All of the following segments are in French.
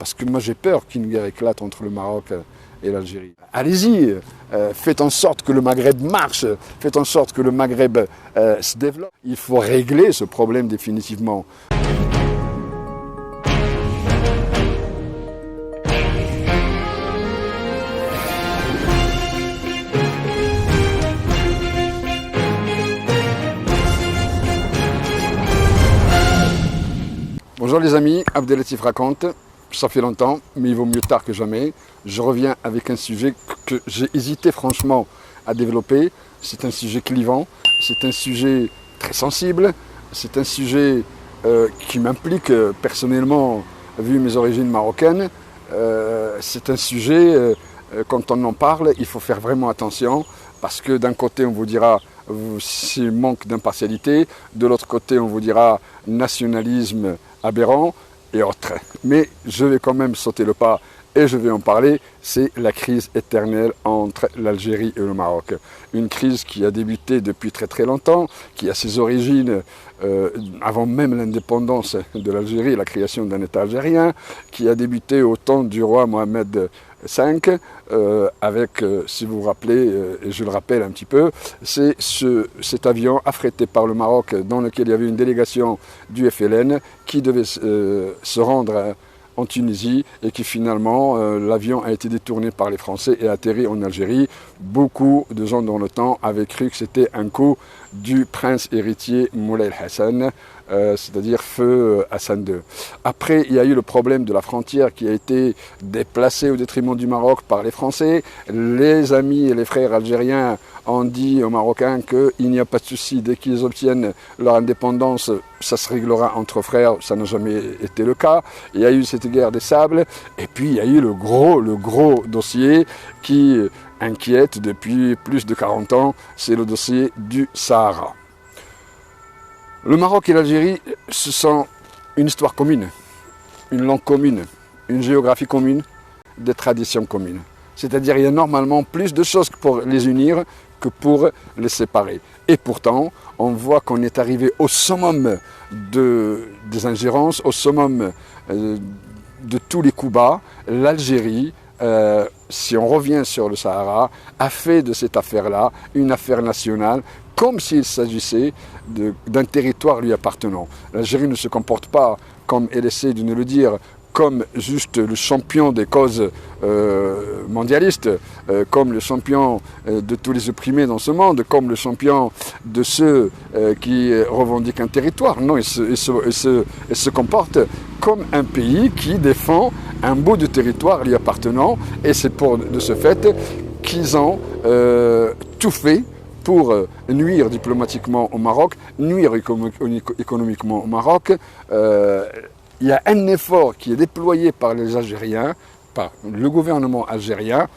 Parce que moi j'ai peur qu'une guerre éclate entre le Maroc et l'Algérie. Allez-y, faites en sorte que le Maghreb marche, faites en sorte que le Maghreb se développe. Il faut régler ce problème définitivement. Bonjour les amis, Abdelatif raconte, ça fait longtemps, mais il vaut mieux tard que jamais. Je reviens avec un sujet que j'ai hésité franchement à développer. C'est un sujet clivant, c'est un sujet très sensible, c'est un sujet qui m'implique personnellement, vu mes origines marocaines. C'est un sujet, quand on en parle, il faut faire vraiment attention, parce que d'un côté on vous dira c'est manque d'impartialité, de l'autre côté on vous dira nationalisme aberrant et autres. Mais je vais quand même sauter le pas et je vais en parler, c'est la crise éternelle entre l'Algérie et le Maroc. Une crise qui a débuté depuis très très longtemps, qui a ses origines avant même l'indépendance de l'Algérie, la création d'un État algérien, qui a débuté au temps du roi Mohamed V, avec, si vous vous rappelez, et je le rappelle un petit peu, c'est cet avion affrété par le Maroc dans lequel il y avait une délégation du FLN qui devait se rendre en Tunisie et qui finalement, l'avion a été détourné par les Français et atterri en Algérie. Beaucoup de gens dans le temps avaient cru que c'était un coup du prince héritier Moulay Hassan, c'est-à-dire feu Hassan II. Après, il y a eu le problème de la frontière qui a été déplacée au détriment du Maroc par les Français. Les amis et les frères algériens ont dit aux Marocains qu'il n'y a pas de souci, dès qu'ils obtiennent leur indépendance, ça se réglera entre frères, ça n'a jamais été le cas. Il y a eu cette guerre des sables, et puis il y a eu le gros dossier qui inquiète depuis plus de 40 ans, c'est le dossier du Sahara. Le Maroc et l'Algérie, ce sont une histoire commune, une langue commune, une géographie commune, des traditions communes. C'est-à-dire qu'il y a normalement plus de choses pour les unir que pour les séparer. Et pourtant, on voit qu'on est arrivé au summum des ingérences, au summum de tous les coups bas. L'Algérie, si on revient sur le Sahara, a fait de cette affaire-là une affaire nationale, comme s'il s'agissait d'un territoire lui appartenant. L'Algérie ne se comporte pas, comme elle essaie de nous le dire, comme juste le champion des causes mondialistes, comme le champion de tous les opprimés dans ce monde, comme le champion de ceux qui revendiquent un territoire. Non, il se comporte comme un pays qui défend un bout de territoire lui appartenant, et c'est de ce fait qu'ils ont tout fait pour nuire diplomatiquement au Maroc, nuire économiquement au Maroc. Il y a un effort qui est déployé par les Algériens, par le gouvernement algérien.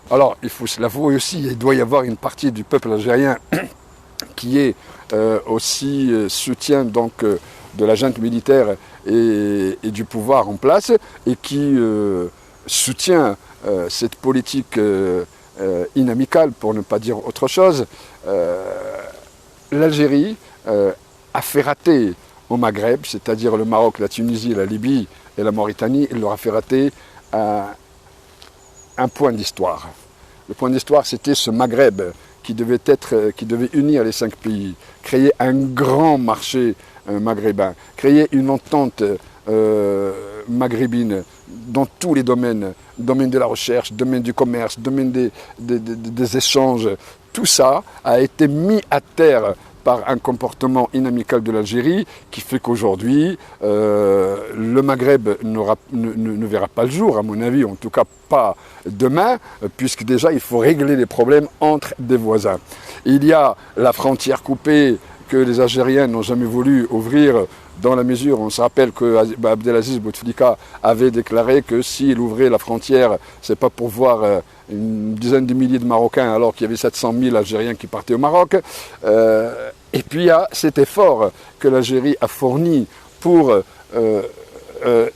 Alors, il faut se l'avouer aussi, il doit y avoir une partie du peuple algérien qui est aussi soutien donc, de la junte militaire et du pouvoir en place, et qui soutient cette politique inamicale, pour ne pas dire autre chose. L'Algérie a fait rater au Maghreb, c'est-à-dire le Maroc, la Tunisie, la Libye et la Mauritanie, il leur a fait rater un point d'histoire. Le point d'histoire, c'était ce Maghreb qui devait unir les 5 pays, créer un grand marché maghrébin, créer une entente maghrébine dans tous les domaines, domaine de la recherche, domaine du commerce, domaine des échanges. Tout ça a été mis à terre par un comportement inamical de l'Algérie qui fait qu'aujourd'hui, le Maghreb ne verra pas le jour, à mon avis, en tout cas pas demain, puisque déjà il faut régler les problèmes entre des voisins. Il y a la frontière coupée que les Algériens n'ont jamais voulu ouvrir, dans la mesure, on se rappelle que Abdelaziz Bouteflika avait déclaré que s'il ouvrait la frontière, c'est pas pour voir une dizaine de milliers de Marocains, alors qu'il y avait 700 000 Algériens qui partaient au Maroc. Et puis il y a cet effort que l'Algérie a fourni pour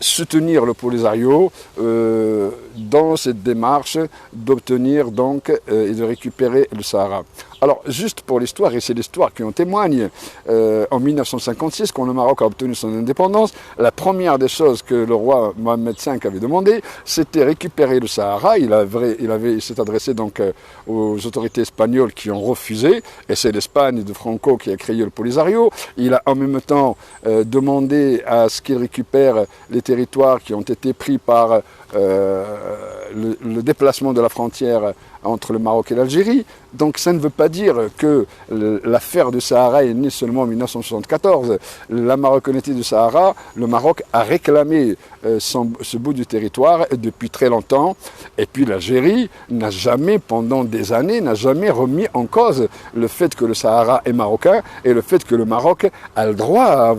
soutenir le Polisario dans cette démarche d'obtenir donc et de récupérer le Sahara. Alors, juste pour l'histoire, et c'est l'histoire qui en témoigne, en 1956, quand le Maroc a obtenu son indépendance, la première des choses que le roi Mohamed V avait demandé, c'était récupérer le Sahara. Il s'est adressé donc aux autorités espagnoles qui ont refusé, et c'est l'Espagne de Franco qui a créé le Polisario. Il a en même temps demandé à ce qu'il récupère les territoires qui ont été pris par le déplacement de la frontière entre le Maroc et l'Algérie. Donc ça ne veut pas dire que l'affaire du Sahara est née seulement en 1974. La marocanité du Sahara, le Maroc a réclamé ce bout du territoire depuis très longtemps. Et puis l'Algérie n'a jamais, pendant des années, n'a jamais remis en cause le fait que le Sahara est marocain et le fait que le Maroc a le droit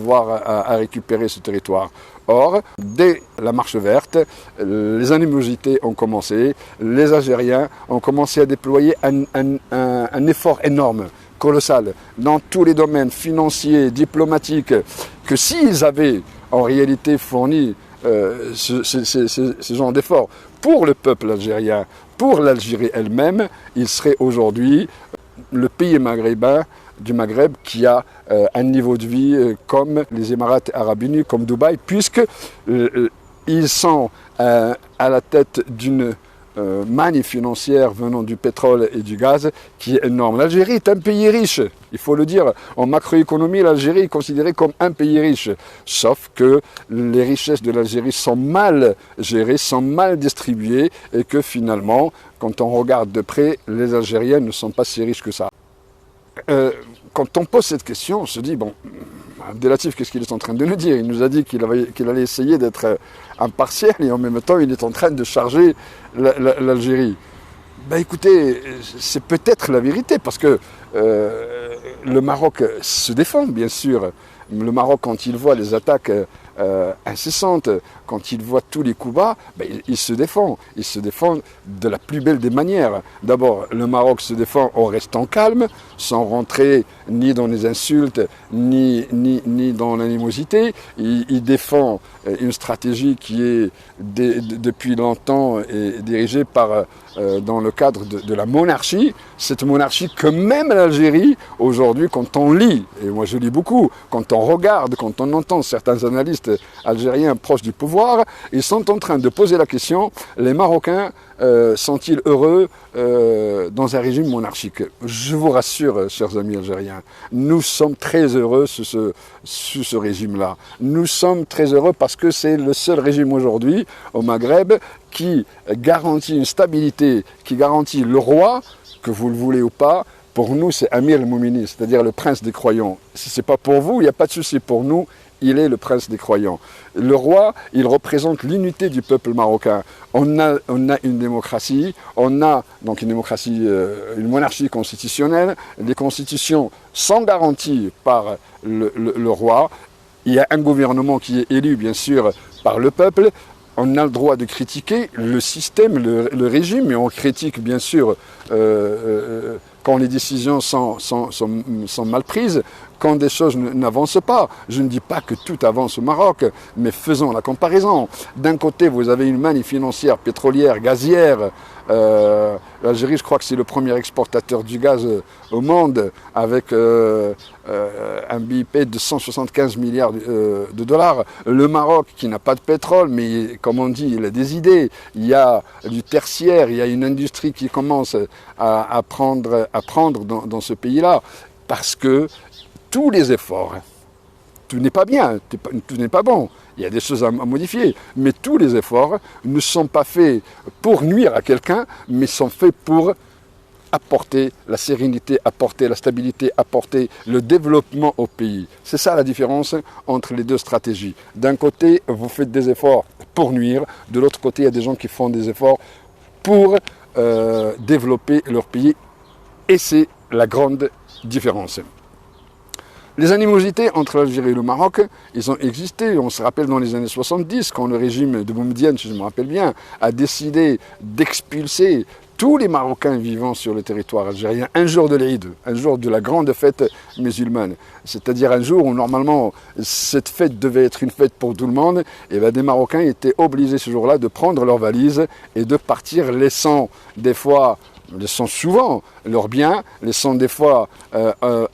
à récupérer ce territoire. Or, dès la marche verte, les animosités ont commencé, les Algériens ont commencé à déployer un effort énorme, colossal, dans tous les domaines financiers, diplomatiques, que s'ils avaient en réalité fourni ce genre d'efforts pour le peuple algérien, pour l'Algérie elle-même, il serait aujourd'hui le pays maghrébin du Maghreb qui a un niveau de vie comme les Émirats arabes unis, comme Dubaï, puisqu'ils sont à la tête d'une manne financière venant du pétrole et du gaz qui est énorme. L'Algérie est un pays riche, il faut le dire. En macroéconomie, l'Algérie est considérée comme un pays riche. Sauf que les richesses de l'Algérie sont mal gérées, sont mal distribuées et que finalement, quand on regarde de près, les Algériens ne sont pas si riches que ça. Quand on pose cette question, on se dit, bon, Abdelatif, qu'est-ce qu'il est en train de nous dire? Il nous a dit qu'il allait essayer d'être impartial et en même temps, il est en train de charger l'Algérie. Ben écoutez, c'est peut-être la vérité, parce que le Maroc se défend, bien sûr. Le Maroc, quand il voit les attaques incessantes, quand il voit tous les coups bas, ben, il se défend. Il se défend de la plus belle des manières. D'abord, le Maroc se défend en restant calme, sans rentrer ni dans les insultes, ni dans l'animosité. Il défend une stratégie qui est depuis longtemps dirigée dans le cadre de la monarchie. Cette monarchie que même l'Algérie, aujourd'hui, quand on lit, et moi je lis beaucoup, quand on regarde, quand on entend certains analystes algériens proches du pouvoir, ils sont en train de poser la question, les Marocains sont-ils heureux dans un régime monarchique? Je vous rassure, chers amis algériens, nous sommes très heureux sous ce régime-là. Nous sommes très heureux parce que c'est le seul régime aujourd'hui au Maghreb qui garantit une stabilité, qui garantit le roi, que vous le voulez ou pas. Pour nous, c'est Amir el-Moumini, c'est-à-dire le prince des croyants. Si ce n'est pas pour vous, il n'y a pas de souci. Pour nous, il est le prince des croyants. Le roi, il représente l'unité du peuple marocain. On a une démocratie, on a donc une monarchie constitutionnelle. Les constitutions sont garanties par le roi. Il y a un gouvernement qui est élu, bien sûr, par le peuple. On a le droit de critiquer le système, le régime, mais on critique, bien sûr, quand les décisions sont mal prises, quand des choses n'avancent pas. Je ne dis pas que tout avance au Maroc, mais faisons la comparaison. D'un côté, vous avez une manne financière pétrolière, gazière. L'Algérie, je crois que c'est le premier exportateur du gaz au monde, avec un BIP de 175 milliards de dollars. Le Maroc, qui n'a pas de pétrole, mais comme on dit, il a des idées. Il y a du tertiaire, il y a une industrie qui commence à prendre dans ce pays-là, parce que tous les efforts, tout n'est pas bien, tout n'est pas bon, il y a des choses à modifier, mais tous les efforts ne sont pas faits pour nuire à quelqu'un, mais sont faits pour apporter la sérénité, apporter la stabilité, apporter le développement au pays. C'est ça la différence entre les deux stratégies. D'un côté, vous faites des efforts pour nuire, de l'autre côté, il y a des gens qui font des efforts pour développer leur pays, et c'est la grande différence. Les animosités entre l'Algérie et le Maroc, ils ont existé. On se rappelle dans les années 70, quand le régime de Boumedienne, si je me rappelle bien, a décidé d'expulser tous les Marocains vivant sur le territoire algérien un jour de l'Eid, un jour de la grande fête musulmane. C'est-à-dire un jour où normalement cette fête devait être une fête pour tout le monde, et bien des Marocains étaient obligés ce jour-là de prendre leurs valises et de partir, laissant des fois laissant souvent leurs biens, laissant des fois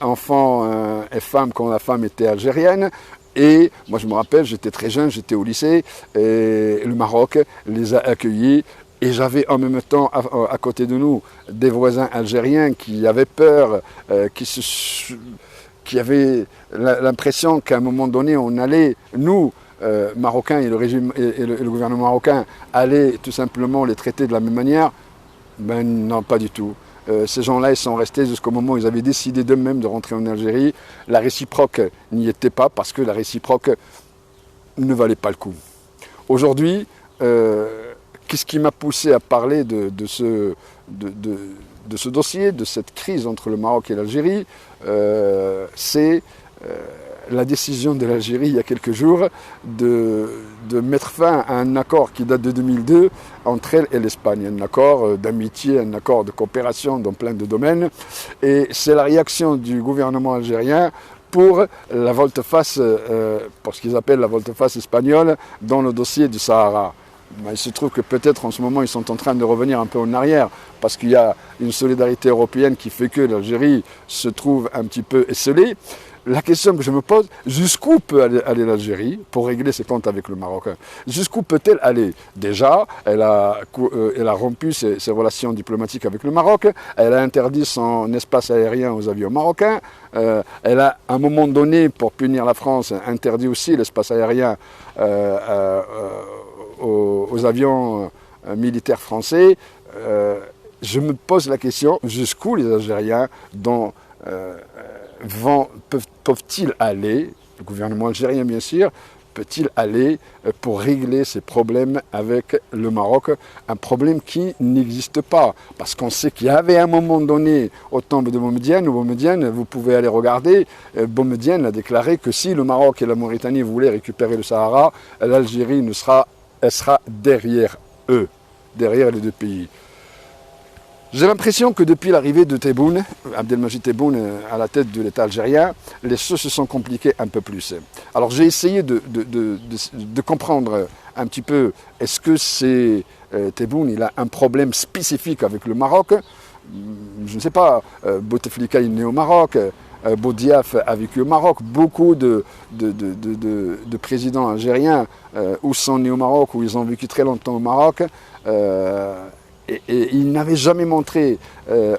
enfants et femmes quand la femme était algérienne. Et moi je me rappelle, j'étais très jeune, j'étais au lycée, et le Maroc les a accueillis. Et j'avais en même temps à côté de nous des voisins algériens qui avaient peur, qui avaient l'impression qu'à un moment donné on allait, nous, Marocains et le régime et le gouvernement marocain, allaient tout simplement les traiter de la même manière. Ben non, pas du tout. Ces gens-là, ils sont restés jusqu'au moment où ils avaient décidé d'eux-mêmes de rentrer en Algérie. La réciproque n'y était pas parce que la réciproque ne valait pas le coup. Aujourd'hui, qu'est-ce qui m'a poussé à parler de ce dossier, de cette crise entre le Maroc et l'Algérie? C'est la décision de l'Algérie il y a quelques jours de mettre fin à un accord qui date de 2002 entre elle et l'Espagne. Un accord d'amitié, un accord de coopération dans plein de domaines. Et c'est la réaction du gouvernement algérien pour la volte-face, pour ce qu'ils appellent la volte-face espagnole dans le dossier du Sahara. Ben, il se trouve que peut-être en ce moment ils sont en train de revenir un peu en arrière parce qu'il y a une solidarité européenne qui fait que l'Algérie se trouve un petit peu esselée. La question que je me pose, jusqu'où peut aller l'Algérie pour régler ses comptes avec le Maroc? Jusqu'où peut-elle aller? Déjà, elle a rompu ses relations diplomatiques avec le Maroc, elle a interdit son espace aérien aux avions marocains, elle a, à un moment donné, pour punir la France, interdit aussi l'espace aérien aux avions militaires français. Je me pose la question, jusqu'où les Algériens peuvent-ils aller, le gouvernement algérien bien sûr, peut-il aller pour régler ces problèmes avec le Maroc, un problème qui n'existe pas. Parce qu'on sait qu'il y avait un moment donné, au temps de Boumedienne, vous pouvez aller regarder, Boumedienne a déclaré que si le Maroc et la Mauritanie voulaient récupérer le Sahara, l'Algérie elle sera derrière eux, derrière les deux pays. J'ai l'impression que depuis l'arrivée de Tebboune, Abdelmajid Tebboune à la tête de l'État algérien, les choses se sont compliquées un peu plus. Alors j'ai essayé de comprendre un petit peu, est-ce que Tebboune il a un problème spécifique avec le Maroc? Je ne sais pas, Bouteflika est né au Maroc, Boudiaf a vécu au Maroc, beaucoup de présidents algériens ou sont nés au Maroc ou ils ont vécu très longtemps au Maroc. Et il n'avait jamais montré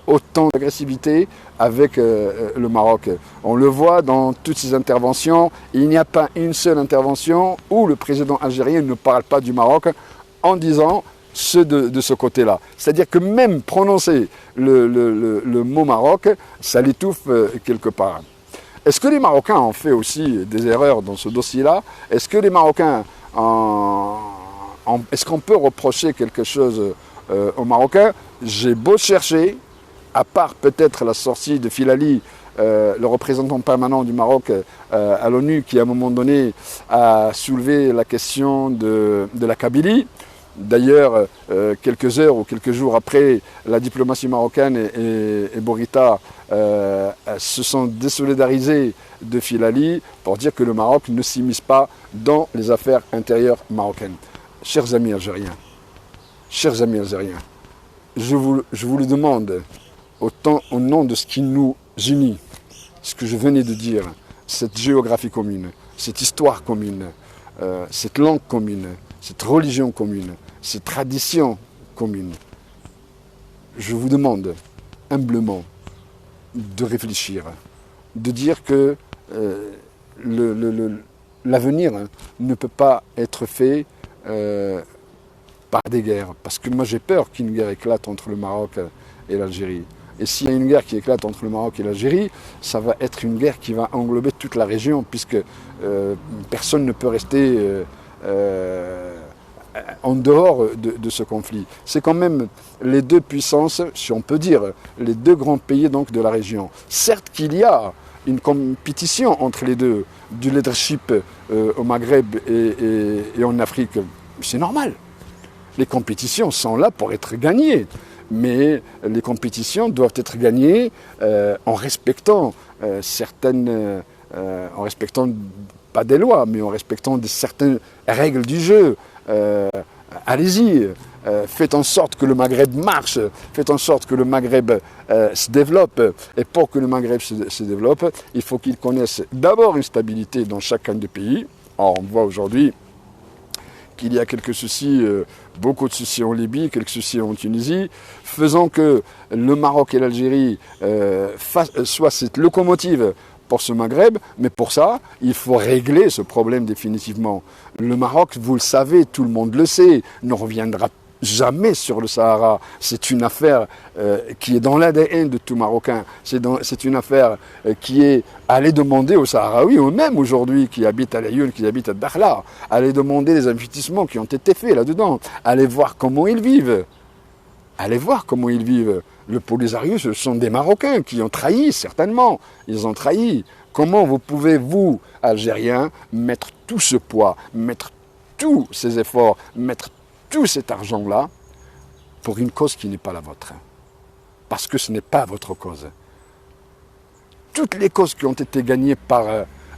autant d'agressivité avec le Maroc. On le voit dans toutes ses interventions, il n'y a pas une seule intervention où le président algérien ne parle pas du Maroc en disant ceux de ce côté-là. C'est-à-dire que même prononcer le mot Maroc, ça l'étouffe quelque part. Est-ce que les Marocains ont fait aussi des erreurs dans ce dossier-là? Est-ce que les Marocains est-ce qu'on peut reprocher quelque chose aux Marocains? J'ai beau chercher, à part peut-être la sortie de Filali, le représentant permanent du Maroc à l'ONU, qui à un moment donné a soulevé la question de la Kabylie. D'ailleurs, quelques heures ou quelques jours après, la diplomatie marocaine et Bourguiba se sont désolidarisés de Filali pour dire que le Maroc ne s'immisce pas dans les affaires intérieures marocaines. Chers amis algériens, je vous le demande, au nom de ce qui nous unit, ce que je venais de dire, cette géographie commune, cette histoire commune, cette langue commune, cette religion commune, cette tradition commune, je vous demande humblement de réfléchir, de dire que l'avenir ne peut pas être fait par des guerres. Parce que moi j'ai peur qu'une guerre éclate entre le Maroc et l'Algérie. Et s'il y a une guerre qui éclate entre le Maroc et l'Algérie, ça va être une guerre qui va englober toute la région, puisque personne ne peut rester en dehors de ce conflit. C'est quand même les deux puissances, si on peut dire, les deux grands pays donc, de la région. Certes qu'il y a une compétition entre les deux, du leadership au Maghreb et en Afrique, c'est normal. Les compétitions sont là pour être gagnées, mais les compétitions doivent être gagnées en respectant en respectant pas des lois, mais en respectant certaines règles du jeu. Allez-y, faites en sorte que le Maghreb marche, faites en sorte que le Maghreb se développe. Et pour que le Maghreb se développe, il faut qu'il connaisse d'abord une stabilité dans chacun des pays. Or, on voit aujourd'hui qu'il y a quelques soucis, beaucoup de soucis en Libye, quelques soucis en Tunisie, faisant que le Maroc et l'Algérie soient cette locomotive pour ce Maghreb, mais pour ça, il faut régler ce problème définitivement. Le Maroc, vous le savez, tout le monde le sait, ne reviendra jamais sur le Sahara. C'est une affaire qui est dans l'ADN de tout Marocain. C'est une affaire qui est aller demander aux Sahraouis eux-mêmes aujourd'hui qui habitent à Laayoune, qui habitent à Dakhla, aller demander les investissements qui ont été faits là-dedans, aller voir comment ils vivent. Allez voir comment ils vivent. Le Polisario, ce sont des Marocains qui ont trahi, certainement. Ils ont trahi. Comment vous pouvez, vous, Algériens, mettre tout ce poids, mettre tous ces efforts, mettre tout cet argent-là pour une cause qui n'est pas la vôtre? Parce que ce n'est pas votre cause. Toutes les causes qui ont été gagnées par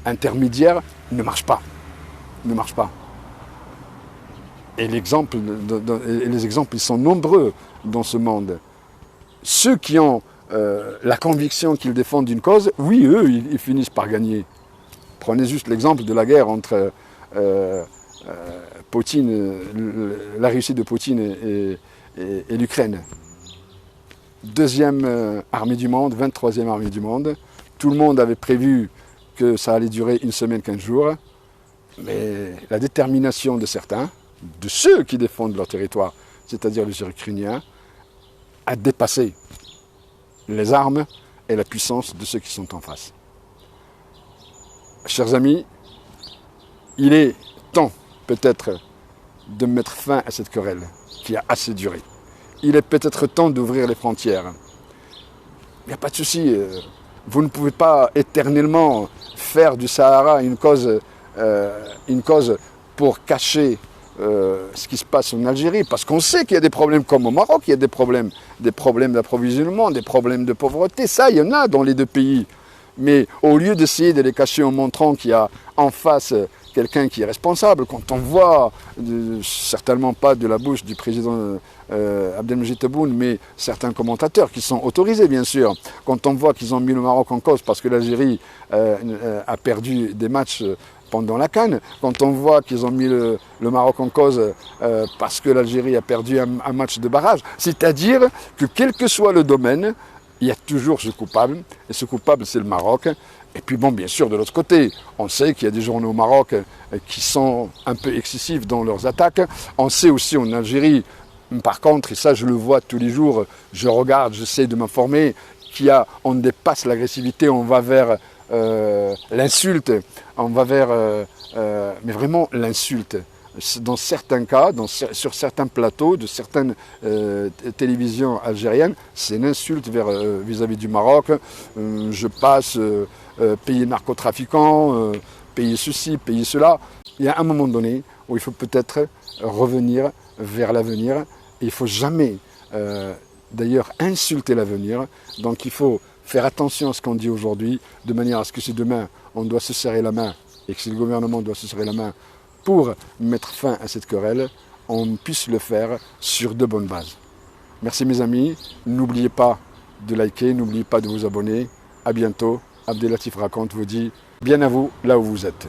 intermédiaires ne marchent pas. Ne marchent pas. Et les exemples, ils sont nombreux dans ce monde. Ceux qui ont la conviction qu'ils défendent une cause, oui, eux, ils finissent par gagner. Prenez juste l'exemple de la guerre entre Poutine, la Russie de Poutine et l'Ukraine. Deuxième armée du monde, 23e armée du monde. Tout le monde avait prévu que ça allait durer une semaine, 15 jours. Mais la détermination de certains, de ceux qui défendent leur territoire, c'est-à-dire les Ukrainiens, a dépassé les armes et la puissance de ceux qui sont en face. Chers amis, il est temps peut-être de mettre fin à cette querelle qui a assez duré. Il est peut-être temps d'ouvrir les frontières. Il n'y a pas de souci. Vous ne pouvez pas éternellement faire du Sahara une cause pour cacher ce qui se passe en Algérie, parce qu'on sait qu'il y a des problèmes comme au Maroc, il y a des problèmes d'approvisionnement, des problèmes de pauvreté, ça il y en a dans les deux pays. Mais au lieu d'essayer de les cacher en montrant qu'il y a en face quelqu'un qui est responsable, quand on voit, certainement pas de la bouche du président Abdelmajid Tebboune, mais certains commentateurs qui sont autorisés bien sûr, quand on voit qu'ils ont mis le Maroc en cause parce que l'Algérie a perdu des matchs pendant la CAN, quand on voit qu'ils ont mis le Maroc en cause parce que l'Algérie a perdu un match de barrage, c'est-à-dire que quel que soit le domaine, il y a toujours ce coupable, et ce coupable c'est le Maroc. Et puis bon, bien sûr, de l'autre côté, on sait qu'il y a des journaux au Maroc qui sont un peu excessifs dans leurs attaques. On sait aussi en Algérie, par contre, et ça je le vois tous les jours, je regarde, j'essaie de m'informer, on dépasse l'agressivité, on va vers l'insulte, on va vers, mais vraiment l'insulte. Dans certains cas, sur certains plateaux de certaines télévisions algériennes, c'est une insulte vis-à-vis du Maroc. Je passe pays narcotrafiquants, pays ceci, pays cela. Il y a un moment donné où il faut peut-être revenir vers l'avenir. Il ne faut jamais, d'ailleurs, insulter l'avenir. Donc il faut faire attention à ce qu'on dit aujourd'hui, de manière à ce que si demain on doit se serrer la main, et que si le gouvernement doit se serrer la main pour mettre fin à cette querelle, on puisse le faire sur de bonnes bases. Merci mes amis, n'oubliez pas de liker, n'oubliez pas de vous abonner. À bientôt, Abdelatif Raconte vous dit bien à vous là où vous êtes.